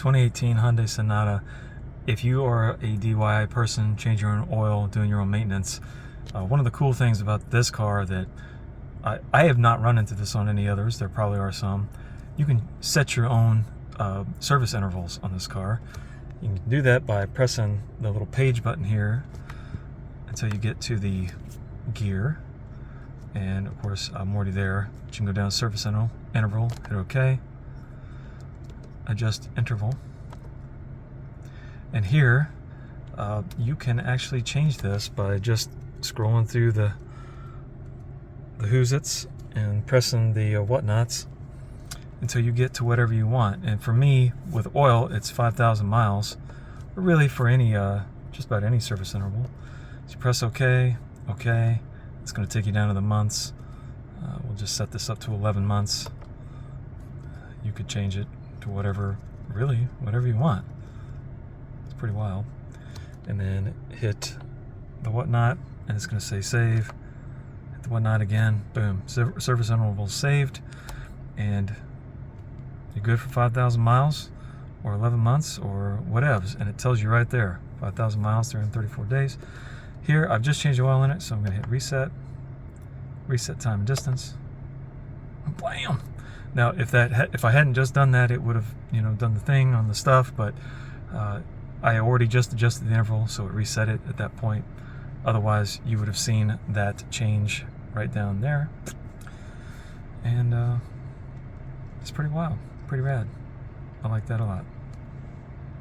2018 Hyundai Sonata. If you are a DIY person, change your own oil, doing your own maintenance, one of the cool things about this car that I have not run into this on any others, there probably are some, you can set your own service intervals on this car. You can do that by pressing the little page button here until you get to the gear. And of course, I'm already there. You can go down service interval, hit OK, adjust interval. And here, you can actually change this by just scrolling through the who's its and pressing the whatnots until you get to whatever you want. And for me, with oil, it's 5,000 miles. But really, for any just about any service interval, so you press OK, OK. It's going to take you down to the months. We'll just set this up to 11 months. You could change it to whatever you want. It's pretty wild. And then hit the whatnot, and it's going to say save. Hit the whatnot again. Boom. Service interval saved, and you're good for 5,000 miles, or 11 months, or whatevs. And it tells you right there, 5,000 miles, 334 days. Here, I've just changed the oil in it, so I'm going to hit reset. Reset time and distance. Blam! Now, if I hadn't just done that, it would have, done the thing on the stuff. But I already just adjusted the interval, so it reset it at that point. Otherwise, you would have seen that change right down there. And it's pretty wild, pretty rad. I like that a lot.